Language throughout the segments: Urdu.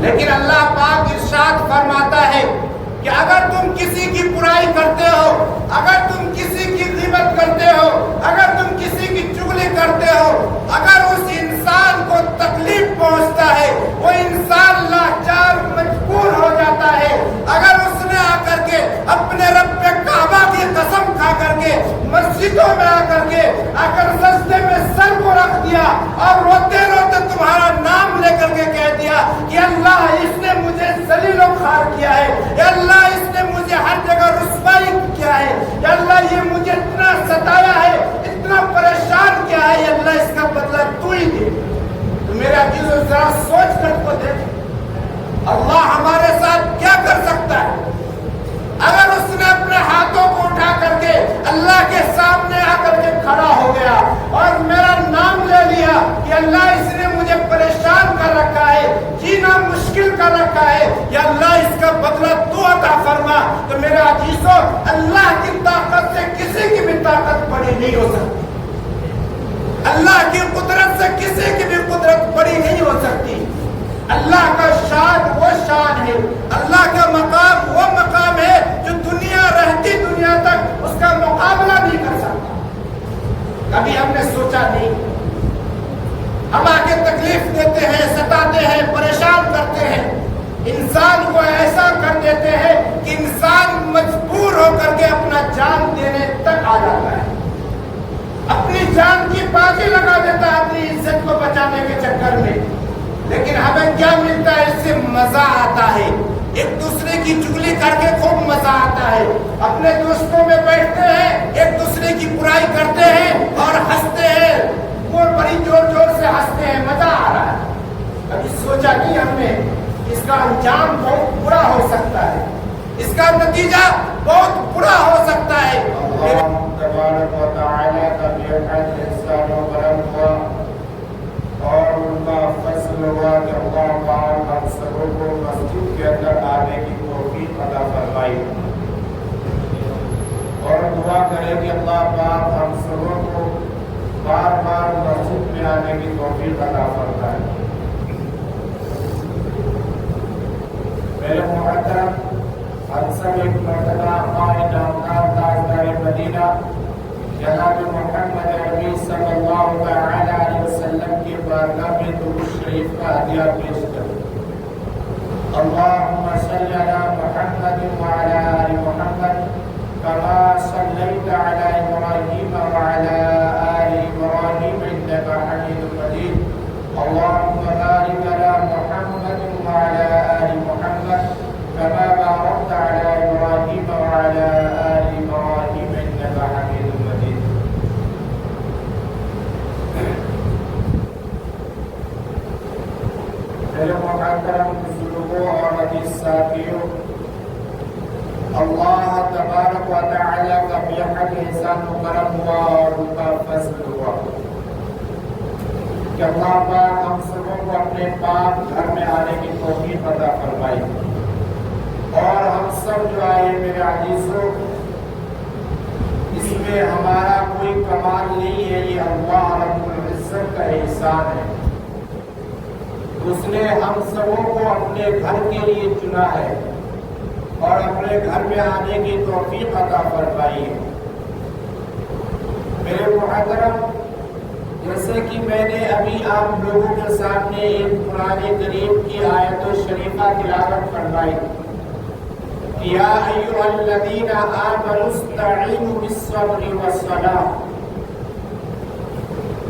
لیکن اللہ پاک ارشاد فرماتا ہے کہ اگر تم کسی کی برائی کرتے ہو، اگر تم کسی کی غیبت کرتے ہو، اگر تم کسی کی چغلی کرتے ہو، اگر اس انسان کو تکلیف پہنچتا ہے، وہ انسان لاچار مجبور ہو جاتا ہے، اگر اس نے آ کر کے اپنے رب کعبہ کی قسم کھا کر کے مسجدوں میں آ کر سجدے میں سر کو رکھ دیا اور روتے روتے تمہارا نام لے کر کے کہہ دیا کہ اللہ اس نے مجھے ذلیل و خوار کیا ہے، یا اللہ اس نے مجھے ہر جگہ رسوائی کیا ہے، یا اللہ یہ مجھے اتنا ستایا ہے، اتنا پریشان کیا ہے، یا اللہ اس کا بدلہ تو ہی دے۔ تو میرے عزیزو ذرا سوچ کر کو دیکھ، اللہ ہمارے ساتھ کیا کر سکتا ہے؟ اگر اس نے اپنے ہاتھوں کو اٹھا کر کے اللہ کے سامنے آ کر کے کھڑا ہو گیا اور میرا نام لے لیا کہ اللہ اس نے مجھے پریشان کر رکھا ہے، جینا مشکل کر رکھا ہے، یا اللہ اس کا بدلہ تو عطا فرما، تو میرے عزیزو اللہ کی طاقت سے کسی کی بھی طاقت بڑی نہیں ہو سکتی، اللہ کی قدرت سے کسی کی بھی قدرت بڑی نہیں ہو سکتی۔ اللہ کا شان وہ شان ہے، اللہ کا مقام وہ مقام ہے جو دنیا رہتی دنیا تک اس کا مقابلہ نہیں کر سکتا۔ کبھی ہم نے سوچا نہیں، ہم آ کے تکلیف دیتے ہیں، ستاتے ہیں، پریشان کرتے ہیں، انسان کو ایسا کر دیتے ہیں کہ انسان مجبور ہو کر کے اپنا جان دینے تک آ جاتا ہے، اپنی جان کی بازی لگا دیتا ہے اپنی عزت کو بچانے کے چکر میں۔ لیکن ہمیں کیا ملتا ہے؟ اس سے مزہ آتا ہے، ایک دوسرے کی چغلی کر کے خوب مزہ آتا ہے، اپنے دوستوں میں بیٹھتے ہیں، ایک دوسرے کی برائی کرتے ہیں اور ہنستے ہیں، وہ بڑی زور زور سے ہنستے ہیں، مزہ آ رہا ہے۔ کبھی سوچا نہیں ہم نے اس کا انجام بہت برا ہو سکتا ہے، اس کا نتیجہ بہت برا ہو سکتا ہے۔ اللہ تبارک و تعالی کا بےحد احسان و کرم ہوا اور ان کا فضل ہوا کہ اللہ پاک ہم سبوں کو مسجد کے اندر آنے کی توفیق عطا فرمائی، اور دعا کرے کہ اللہ پاک ہم سبوں کو بار بار مسجد میں آنے کی توفیق عطا فرمائے۔ میرے محترم، ہم سب ایک مرتبہ قائد نامدار تاجدار مدینہ جناب محمد عربی صلی اللہ علیہ وسلم کی بارگاہ میں درود شریف کا ہدیہ پیش کریں۔ اللہم صلی علی محمد وعلی آل محمد کما صلیت علی ابراہیم وعلی آل ابراہیم انک حمید مجید۔ اللہم بارک علی محمد وعلی آل محمد کما بارکت علی ابراہیم وعلی آل ابراہیم انک حمید مجید۔ میرے محترم بزرگوں اور عزیز ساتھیوں، اللہ تبارک و تعالی کا بےحد احسان و کرم ہوا اور ان کا فضل ہوا کہ اللہ پاک ہم سبوں کو اپنے پاک گھر میں آنے کی توفیق عطا فرمائی، اور ہم سب جو آئے میرے عزیزوں، اس میں ہمارا کوئی کمال نہیں ہے، یہ اللہ رب العزت کا احسان ہے۔ اس نے ہم سبوں کو اپنے گھر کے لیے چنا ہے اور اپنے گھر میں آنے کی توفیق عطا فرمائی ہے۔ میرے محترم، جیسے کہ میں نے ابھی آپ لوگوں کے سامنے ایک قرآن کریم کی آیت شریفہ تلاوت فرمائی، یا ایھا الذین آمنوا استعینوا بالصبر والصلاۃ۔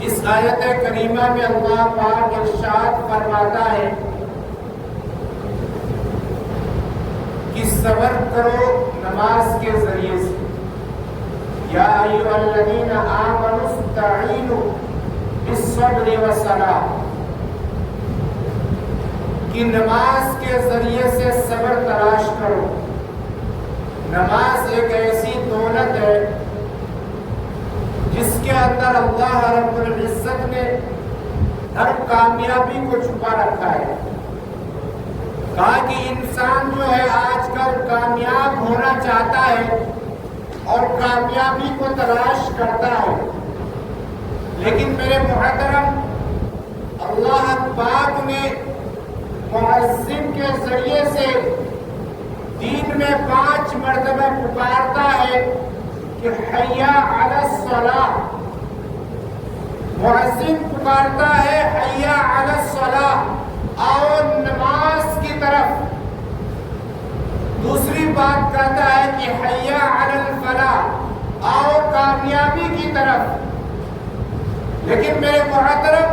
اس آیت کریمہ میں اللہ پاک ارشاد فرماتا ہے کہ صبر کرو نماز کے ذریعے سے، یا ایھا الذین آمنوا استعینوا بالصبر والصلاۃ، کہ نماز کے ذریعے سے صبر تلاش کرو۔ نماز ایک ایسی دولت ہے جس کے اندر اللہ رب العزت نے ہر کامیابی کو چھپا رکھا ہے۔ کہا کہ انسان جو ہے آج کل کامیاب ہونا چاہتا ہے اور کامیابی کو تلاش کرتا ہے، لیکن میرے محترم، اللہ پاک نے معذب سے دین میں 5 مرتبہ پکارتا ہے کہ حیا علی الصلاۃ، مؤذن پکارتا ہے حیا علی الصلاۃ، آؤ نماز کی طرف۔ دوسری بات کہتا ہے کہ حیا علی الفلاح، آؤ کامیابی کی طرف۔ لیکن میرے محترم،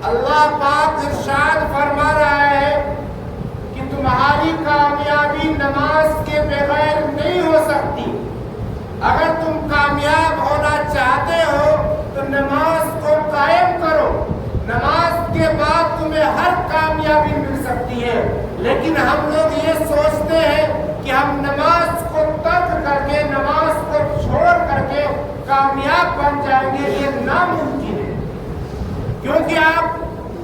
اللہ پاک ارشاد فرما رہا ہے کہ تمہاری کامیابی نماز کے بغیر نہیں ہو سکتی۔ اگر تم کامیاب ہونا چاہتے ہو تو نماز کو قائم کرو، نماز کے بعد تمہیں ہر کامیابی مل سکتی ہے۔ لیکن ہم لوگ یہ سوچتے ہیں کہ ہم نماز کو ترک کر کے، نماز کو چھوڑ کر کے کامیاب بن جائیں گے، یہ ناممکن ہے۔ کیونکہ آپ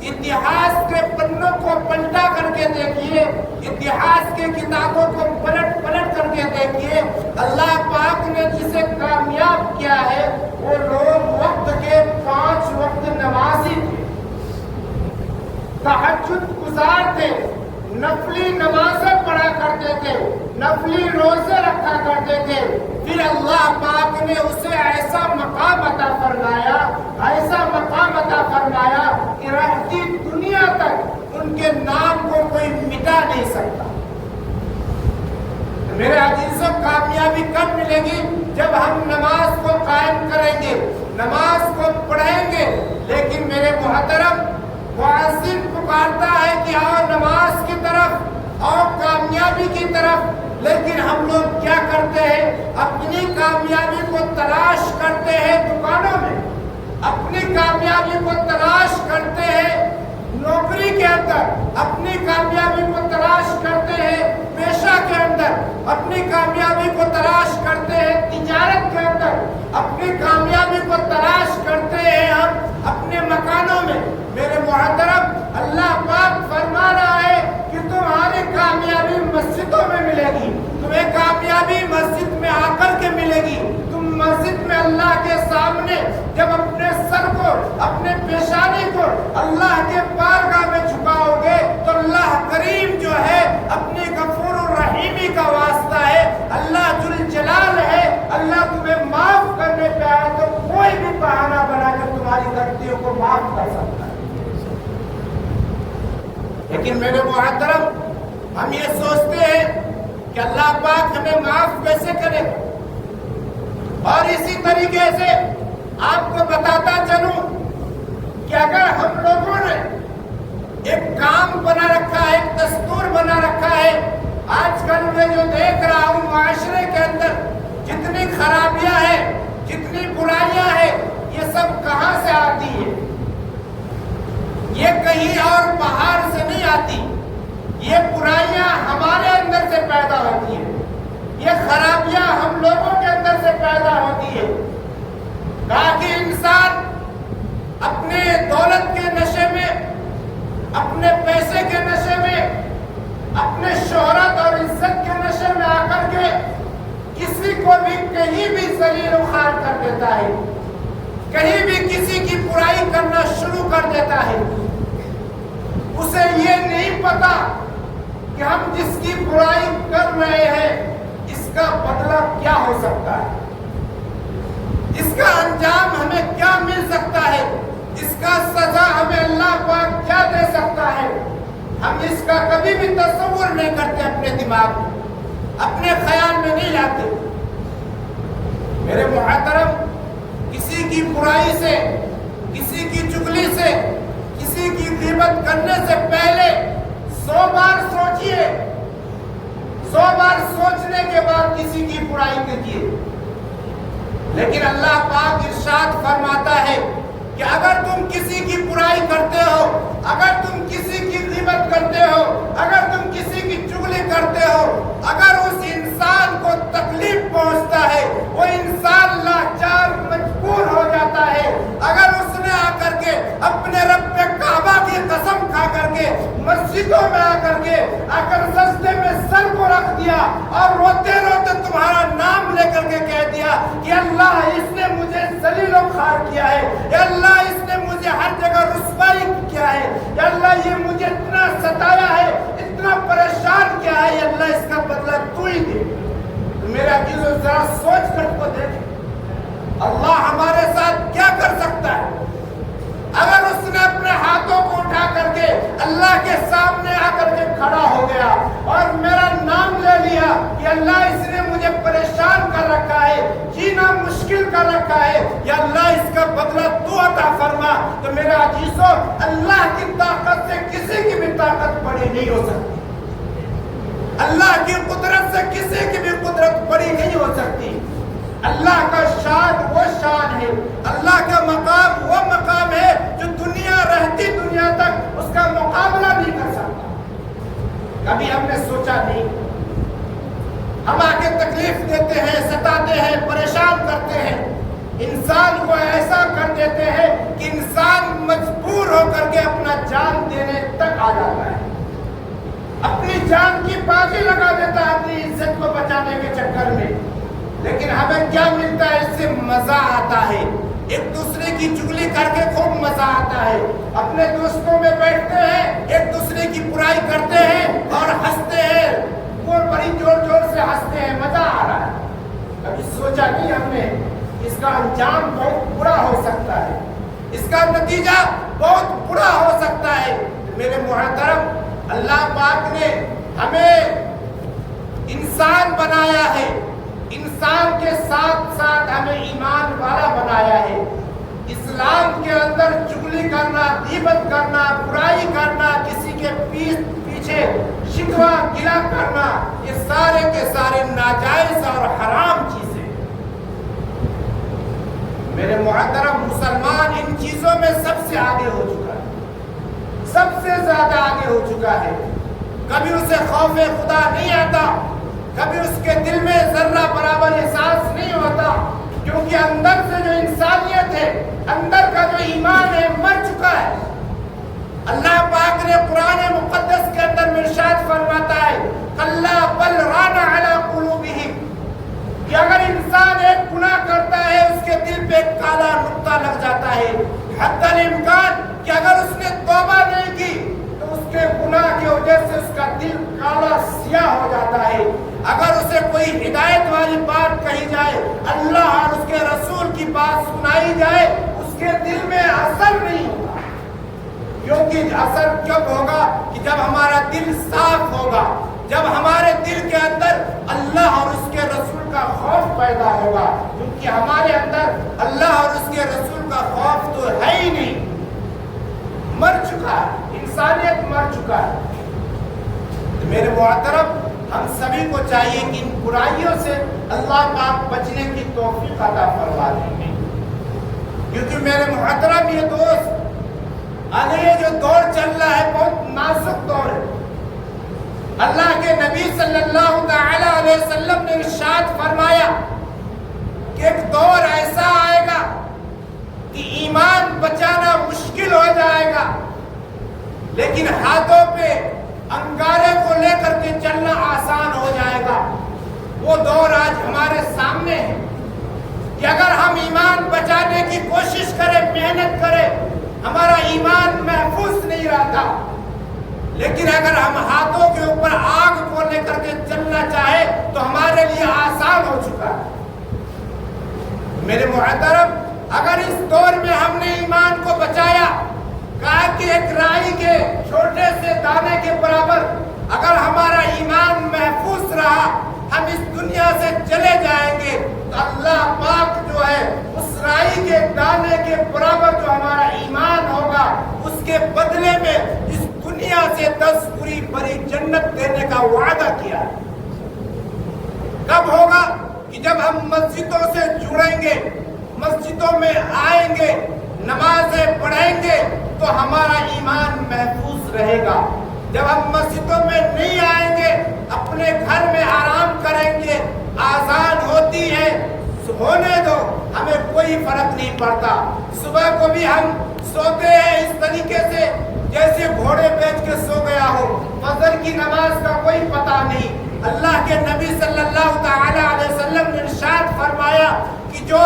اتہاس کے پنوں کو پلٹا کر کے دیکھیے، اتہاس کے کتابوں کو پلٹ کر کے دیکھیے، اللہ پاک نے جسے کامیاب کیا ہے وہ لوگ وقت کے 5 وقت نمازی تھے، تہجد گزار تھے، نفلی نمازیں پڑھا کرتے تھے، نفلی روزے رکھا کرتے تھے۔ پھر اللہ پاک نے اسے ایسا مقام عطا فرمایا، ایسا مقام عطا فرمایا کہ رہتی دنیا تک ان کے نام کو کوئی مٹا نہیں سکتا۔ میرے عزیزوں، کامیابی کب ملے گی؟ جب ہم نماز کو قائم کریں گے، نماز کو پڑھیں گے۔ لیکن میرے محترم، مؤذن پکارتا ہے کہ آؤ نماز کی طرف، آؤ کامیابی کی طرف، لیکن ہم لوگ کیا کرتے ہیں؟ اپنی کامیابی کو تلاش کرتے ہیں دکانوں میں، اپنی کامیابی کو تلاش کرتے ہیں نوکری کے اندر، اپنی کامیابی کو تلاش کرتے ہیں پیشہ کے اندر، اپنی کامیابی کو تلاش کرتے ہیں تجارت کے اندر، اپنی کامیابی کو تلاش کرتے ہیں ہم اپنے مکانوں میں۔ میرے محترم، اللہ پاک فرما رہا ہے کہ تمہاری کامیابی مسجدوں میں ملے گی، تمہیں کامیابی مسجد میں آ کر کے ملے گی۔ تم مسجد میں اللہ کے سامنے جب اپنے سر کو، اپنے پیشانی کو اللہ کے بارگاہ میں جھکاؤ گے تو اللہ کریم جو ہے اپنی غفور الرحیمی کا واسطہ ہے، اللہ جل جلال ہے، اللہ تمہیں معاف کرنے پہ آئے تو کوئی بھی بہانہ بنا کے تمہاری غلطیوں کو معاف کر سکتا ہے۔ لیکن میرے محترم، ہم یہ سوچتے ہیں کہ اللہ پاک ہمیں معاف کیسے کرے گا؟ اور اسی طریقے سے آپ کو بتاتا چلوں کہ اگر ہم لوگوں نے ایک کام بنا رکھا ہے، ایک دستور بنا رکھا ہے، آج کل میں جو دیکھ رہا ہوں معاشرے کے اندر جتنی خرابیاں ہیں، جتنی برائیاں ہیں، یہ سب کہاں سے آتی ہیں؟ یہ کہیں اور باہر سے نہیں آتی، یہ برائیاں ہمارے اندر سے پیدا ہوتی ہیں، یہ خرابیاں ہم لوگوں کے اندر سے پیدا ہوتی ہے۔ تاکہ انسان اپنے دولت کے نشے میں، اپنے پیسے کے نشے میں، اپنے شہرت اور عزت کے نشے میں آ کر کے کسی کو بھی کہیں بھی ذلیل و خوار کر دیتا ہے، کہیں بھی کسی کی برائی کرنا شروع کر دیتا ہے۔ اسے یہ نہیں پتا کہ ہم جس کی برائی کر رہے ہیں اس کا بدلہ کیا ہو سکتا ہے، اس کا انجام ہمیں کیا مل سکتا ہے، اس کا سزا ہمیں اللہ پاک کیا دے سکتا ہے۔ ہم اس کا کبھی بھی تصور نہیں کرتے، اپنے دماغ میں، اپنے خیال میں نہیں لاتے۔ میرے محترم، کسی کی برائی سے، کسی کی چغلی سے، کسی کی غیبت کرنے سے پہلے 100 بار سوچئے، 100 بار سوچنے کے بعد کسی کی برائی کیجیے۔ لیکن اللہ پاک ارشاد فرماتا ہے کہ اگر تم کسی کی برائی کرتے ہو، اگر تم کسی کی غیبت کرتے ہو، اگر تم کسی کی چغلی کرتے ہو، اگر اس انسان کو تکلیف پہنچتا ہے، وہ انسان لاچار مجبور ہو جاتا ہے، اگر اس نے آ کر کے اپنے رب کعبہ کی قسم کھا کر کے مسجدوں میں آ کر سجدے میں سر کو رکھ دیا اور روتے روتے تمہارا نام لے کر کے کہہ دیا کہ اللہ اس نے مجھے ذلیل و خوار کیا ہے، یا اللہ اس نے مجھے ہر جگہ رسوائی کیا ہے، یا اللہ یہ مجھے اتنا ستایا ہے، اتنا پریشان کیا رہا ہے اللہ اس کا بدلہ تو ہی دے. تو میرا عزیزو ذرا سوچ کر کو دیکھ اللہ ہمارے ساتھ کیا کر سکتا ہے. اگر اس نے اپنے ہاتھوں کو اٹھا کر کے اللہ کے سامنے آ کر کے کھڑا ہو گیا اور میرا نام لے لیا کہ اللہ اس نے مجھے پریشان کر رکھا ہے, جینا مشکل کر رکھا ہے, یا اللہ اس کا بدلہ تو عطا فرما, تو میرا عزیزو اللہ کی طاقت سے کسی کی بھی طاقت بڑی نہیں ہو سکتی. اللہ کی قدرت سے کسی کی بھی قدرت بڑی نہیں ہو سکتی. اللہ کا شان وہ شان ہے, اللہ کا مقام وہ مقام ہے جو دنیا رہتی دنیا تک اس کا مقابلہ نہیں کر سکتا. کبھی ہم نے سوچا نہیں, ہم آگے تکلیف دیتے ہیں, ستاتے ہیں, پریشان کرتے ہیں, انسان کو ایسا کر دیتے ہیں کہ انسان مجبور ہو کر کے اپنا جان دینے تک آ جاتا ہے, اپنی جان کی بازی لگا دیتا ہے اپنی عزت کو بچانے کے چکر میں. لیکن ہمیں کیا ملتا ہے, اس سے مزہ آتا ہے, ایک دوسرے کی چگلی کر کے خوب مزہ آتا ہے, اپنے دوستوں میں بیٹھتے ہیں, ایک دوسرے کی برائی کرتے ہیں اور ہنستے ہیں, وہ بڑی زور زور سے ہنستے ہیں, مزہ آ رہا ہے. کبھی سوچا نہیں ہم نے اس کا انجام بہت برا ہو سکتا ہے, اس کا نتیجہ بہت برا ہو سکتا ہے. میرے محترم اللہ پاک نے ہمیں انسان بنایا ہے, انسان کے ساتھ ساتھ ہمیں ایمان والا بنایا ہے. اسلام کے اندر چغلی کرنا, غیبت کرنا, برائی کرنا, کسی کے پیچھے شکوہ گلا کرنا, یہ سارے کے سارے ناجائز اور حرام چیزیں. میرے محترم مسلمان ان چیزوں میں سب سے آگے ہو چکا ہے, سب سے زیادہ آگے ہو چکا ہے. کبھی اسے خوف خدا نہیں آتا, کبھی اس کے دل میں ذرہ برابر احساس نہیں ہوتا, کیونکہ اندر سے جو انسانیت ہے, اندر کا جو ایمان ہے, مر چکا ہے. اللہ پاک نے قرآن مقدس کے اندر ارشاد فرماتا ہے کلا بل ران علی قلوبہم, کہ اگر انسان ایک گناہ کرتا ہے اس کے دل پہ ایک کالا نقطہ لگ جاتا ہے, حتی الامکان کہ اگر اس نے توبہ نہیں کی تو اس کے گناہ کی وجہ سے اس کا دل کالا سیاہ ہو جاتا ہے. اگر اسے کوئی ہدایت والی بات کہی جائے, اللہ اور اس کے رسول کی بات سنائی جائے, اس کے دل میں اثر نہیں ہوگا. کیونکہ اثر کب ہوگا کہ جب ہمارا دل صاف ہوگا, جب ہمارے دل کے اندر اللہ اور اس کے رسول کا خوف پیدا ہوگا. کیونکہ ہمارے اندر اللہ اور اس کے رسول کا خوف تو ہے ہی نہیں, مر چکا ہے, انسانیت مر چکا ہے. میرے محترم ہم سبھی کو چاہیے کہ ان برائیوں سے اللہ پاک بچنے کی توفیق عطا فرما دیں. کیونکہ میرے محترم یہ دوست آگے یہ جو دور چل رہا ہے بہت نازک دور ہے. اللہ کے نبی صلی اللہ تعالی علیہ وسلم نے ارشاد فرمایا کہ ایک دور ایسا آئے گا کہ ایمان بچانا مشکل ہو جائے گا, لیکن ہاتھوں پہ انگارے کو لے کر کے چلنا آسان ہو جائے گا. وہ دور آج ہمارے سامنے ہے کہ اگر ہم ایمان بچانے کی کوشش کریں, محنت کریں, ہمارا ایمان محفوظ نہیں رہتا, لیکن اگر ہم ہاتھوں کے اوپر آگ کو لے کر کے چلنا چاہے تو ہمارے لیے آسان ہو چکا ہے. میرے محترم اگر اس دور میں ہم نے ایمان کو بچایا, کہا کہ ایک رائی کے چھوٹے سے دانے کے برابر اگر ہمارا ایمان محفوظ رہا, ہم اس دنیا سے چلے جائیں گے تو اللہ پاک جو ہے اس رائی کے دانے کے برابر جو ہمارا ایمان ہوگا اس کے بدلے میں اس دنیا سے 10 پوری بڑی جنت دینے کا وعدہ کیا ہے. کب ہوگا کہ جب ہم مسجدوں سے جڑیں گے, مسجدوں میں آئیں گے, نمازیں پڑھیں گے تو ہمارا ایمان محفوظ رہے گا. جب ہم مسجدوں میں نہیں آئیں گے, اپنے گھر میں آرام کریں گے, آزان ہوتی ہے ہونے دو, ہمیں کوئی فرق نہیں پڑتا. صبح کو بھی ہم سوتے ہیں اس طریقے سے جیسے گھوڑے بیچ کے سو گیا ہو, فجر کی نماز کا کوئی پتہ نہیں. اللہ کے نبی صلی اللہ تعالی علیہ وسلم نے ارشاد فرمایا کہ جو